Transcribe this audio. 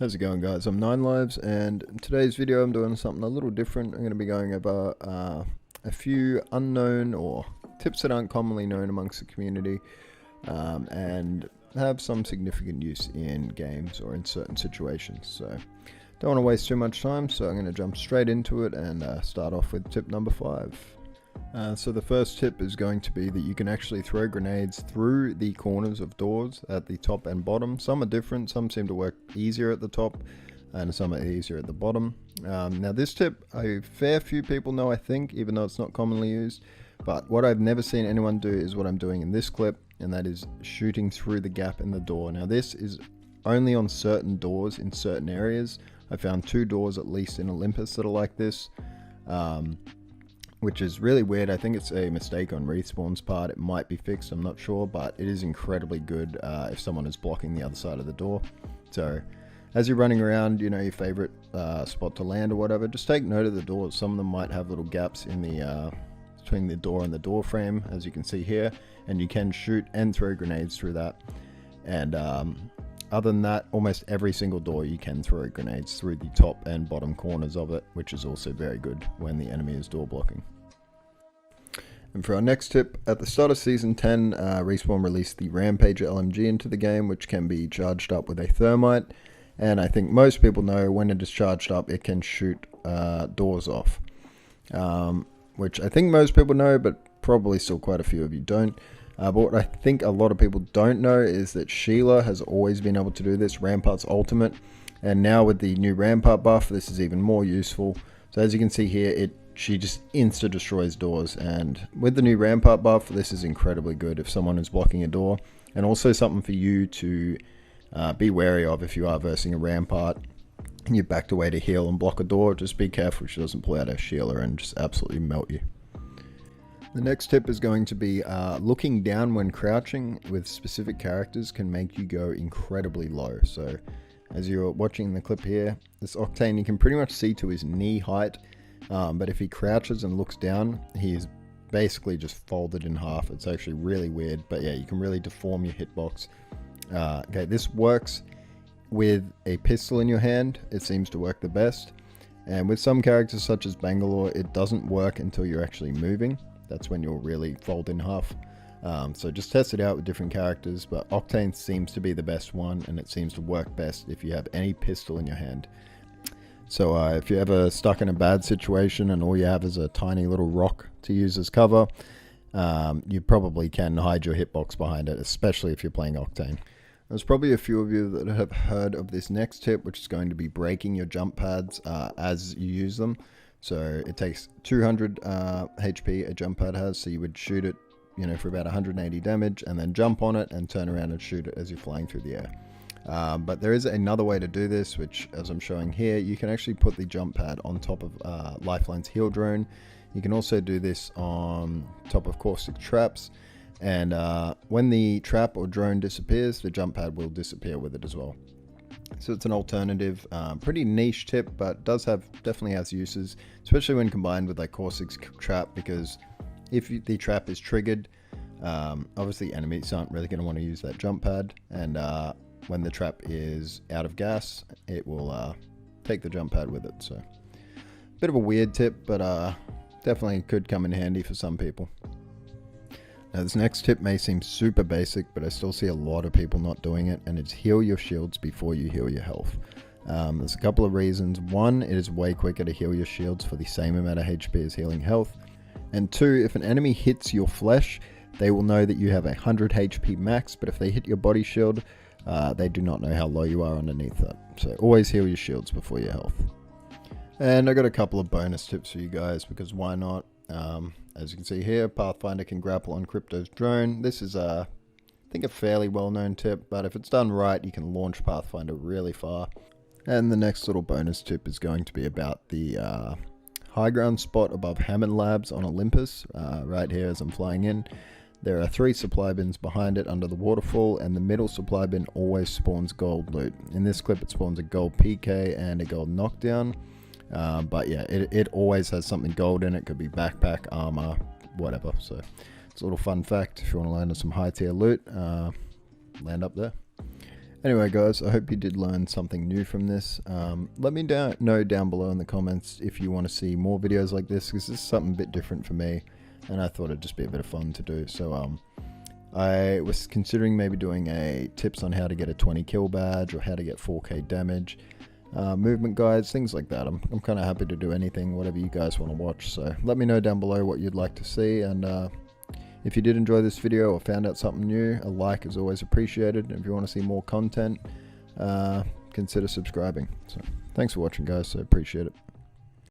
How's it going, guys? I'm NineLives, and in today's video I'm doing something a little different. I'm going to be going over a few unknown or tips that aren't commonly known amongst the community and have some significant use in games or in certain situations. So don't want to waste too much time, so I'm going to jump straight into it and start off with tip number 5. So the first tip is going to be that you can actually throw grenades through the corners of doors at the top and bottom. Some are different, some seem to work easier at the top and some are easier at the bottom. Now this tip a fair few people know, I think, even though it's not commonly used, but what I've never seen anyone do is what I'm doing in this clip, and that is shooting through the gap in the door. Now this is only on certain doors in certain areas. I found 2 doors at least in Olympus that are like this. Which is really weird. I think it's a mistake on Respawn's part. It might be fixed, I'm not sure, but it is incredibly good if someone is blocking the other side of the door. So as you're running around, you know, your favorite spot to land or whatever, just take note of the doors. Some of them might have little gaps in the between the door and the door frame, as you can see here, and you can shoot and throw grenades through that. And other than that, almost every single door you can throw grenades through the top and bottom corners of it, which is also very good when the enemy is door blocking. And for our next tip, at the start of Season 10, Respawn released the Rampage LMG into the game, which can be charged up with a thermite. And I think most people know when it is charged up, it can shoot doors off. Which I think most people know, but probably still quite a few of you don't. But what I think a lot of people don't know is that Sheila has always been able to do this, Rampart's ultimate, and now with the new Rampart buff, this is even more useful. So as you can see here, she just insta destroys doors, and with the new Rampart buff, this is incredibly good if someone is blocking a door, and also something for you to be wary of if you are versing a Rampart and you're backed away to heal and block a door. Just be careful she doesn't pull out her Sheila and just absolutely melt you. The next tip is going to be looking down when crouching with specific characters can make you go incredibly low. So as you're watching the clip here, this Octane, you can pretty much see to his knee height, but if he crouches and looks down, he is basically just folded in half. It's actually really weird, but yeah, you can really deform your hitbox. Okay, this works with a pistol in your hand. It seems to work the best, and with some characters such as Bangalore, it doesn't work until you're actually moving. That's when you'll really fold in half. So just test it out with different characters, but Octane seems to be the best one, and it seems to work best if you have any pistol in your hand. So if you're ever stuck in a bad situation and all you have is a tiny little rock to use as cover, you probably can hide your hitbox behind it, especially if you're playing Octane. There's probably a few of you that have heard of this next tip, which is going to be breaking your jump pads as you use them. So it takes 200 HP a jump pad has, so you would shoot it, you know, for about 180 damage and then jump on it and turn around and shoot it as you're flying through the air. But there is another way to do this, which, as I'm showing here, you can actually put the jump pad on top of Lifeline's heal drone. You can also do this on top of caustic traps, and when the trap or drone disappears, the jump pad will disappear with it as well. So it's an alternative, pretty niche tip, but definitely has uses, especially when combined with like Caustic's trap, because if the trap is triggered, obviously enemies aren't really going to want to use that jump pad, and when the trap is out of gas, it will take the jump pad with it. So bit of a weird tip, but definitely could come in handy for some people. Now this next tip may seem super basic, but I still see a lot of people not doing it, and it's heal your shields before you heal your health. There's a couple of reasons. One, it is way quicker to heal your shields for the same amount of HP as healing health. And 2, if an enemy hits your flesh, they will know that you have 100 HP max, but if they hit your body shield, they do not know how low you are underneath that. So always heal your shields before your health. And I got a couple of bonus tips for you guys, because why not? As you can see here, Pathfinder can grapple on Crypto's drone. This is I think a fairly well-known tip, but if it's done right, you can launch Pathfinder really far. And the next little bonus tip is going to be about the high ground spot above Hammond Labs on Olympus, right here as I'm flying in. There are 3 supply bins behind it under the waterfall, and the middle supply bin always spawns gold loot. In this clip, it spawns a gold PK and a gold knockdown. But yeah, it always has something gold in it. Could be backpack, armor, whatever. So it's a little fun fact if you want to land on some high tier loot, land up there. Anyway, guys, I hope you did learn something new from this. Let me know down below in the comments if you want to see more videos like this, because this is something a bit different for me, and I thought it'd just be a bit of fun to do. So I was considering maybe doing a tips on how to get a 20 kill badge, or how to get 4k damage, movement guides, things like that. I'm kind of happy to do anything, whatever you guys want to watch. So let me know down below what you'd like to see, and if you did enjoy this video or found out something new, a like is always appreciated. And if you want to see more content, consider subscribing. So thanks for watching, guys. So appreciate it.